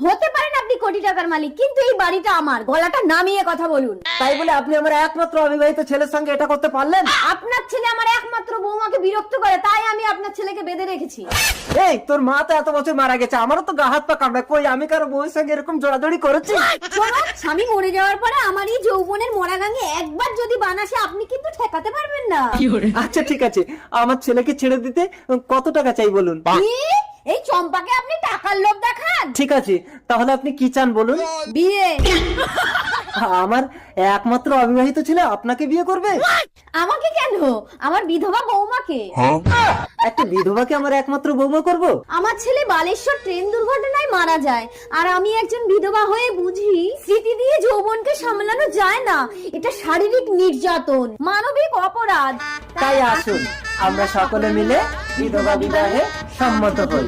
হতে পারেন আপনি কোটি টাকার মালিক, কিন্তু এই বাড়িটা আমার। গলাটা নামিয়ে কথা বলুন। তাই বলে আপনি আমার একমাত্র অবিবাহিত ছেলের সঙ্গে এটা করতে পারলেন? আপনার ছেলে আমার একমাত্র বৌমাকে বিরক্ত করে, তাই আমি আপনার ছেলেকে বেঁধে রেখেছি। এই তোর মা তো এত বছর মারা গেছে, আমারও তো গা হাত পা কামড়ায়। কই আমি কারো বউয়ের সঙ্গে এরকম জোড়াজড়ি করেছি? শোনো, স্বামী মরে যাওয়ার পরে আমার এই যৌবনের মরা গাঙে একবার যদি বানাসে, আপনি কিন্তু ঠেকাতে পারবেন না। আচ্ছা ঠিক আছে, আমার ছেলেকে ছেড়ে দিতে কত টাকা চাই বলুন? কি? এই চম্পাকে আপনি টাকার লোভ দেখান? ঠিক আছে, তাহলে আপনি কি চান বলুন? বিয়ে। আমার একমাত্র অবিবাহিত ছেলে আপনাকে বিয়ে করবে? আমাকে কেন, আমার বিধবা বৌমাকে। একটা বিধবাকে আমার একমাত্র বৌমা করব? আমার ছেলে বালেশ্বর ট্রেন দুর্ঘটনায় মারা যায়, আর আমি একজন বিধবা হয়ে বুঝি স্মৃতি দিয়ে যৌবনকে সামলানো যায় না। এটা শারীরিক নির্যাতন, মানবিক অপরাধ। তাই আসুন আমরা সকলে মিলে বিধবা বিবাহে সম্মত হই।